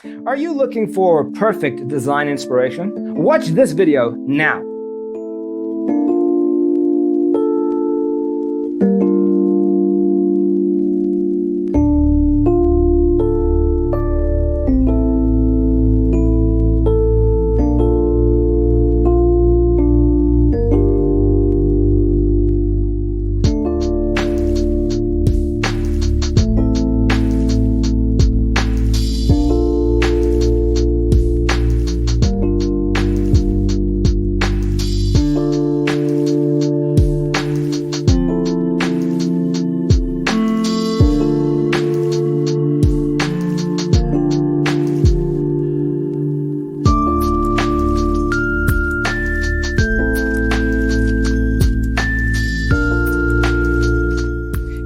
Are you looking for perfect design inspiration? Watch this video now.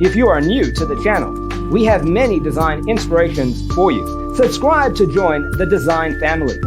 If you are new to the channel, we have many design inspirations for you. Subscribe to join the design family.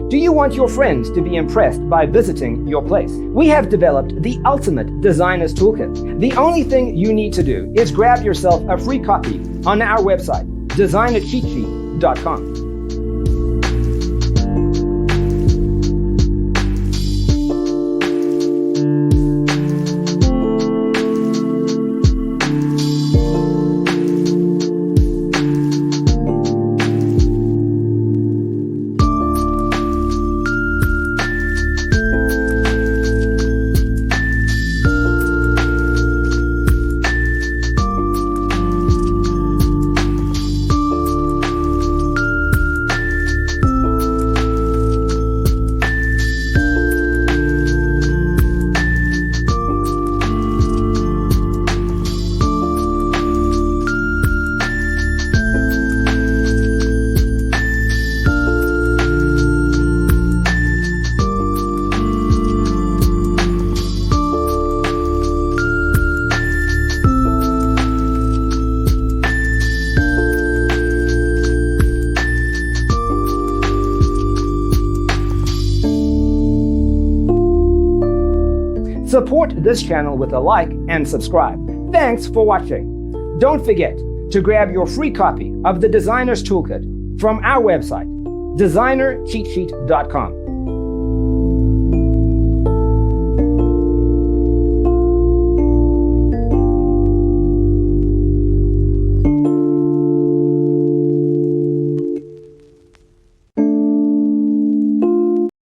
Do you want your friends to be impressed by visiting your place? We have developed the ultimate designer's toolkit. The only thing you need to do is grab yourself a free copy on our website, designercheatsheet.com. Support this channel with a like and subscribe. Thanks for watching. Don't forget to grab your free copy of the Designer's Toolkit from our website, designercheatsheet.com.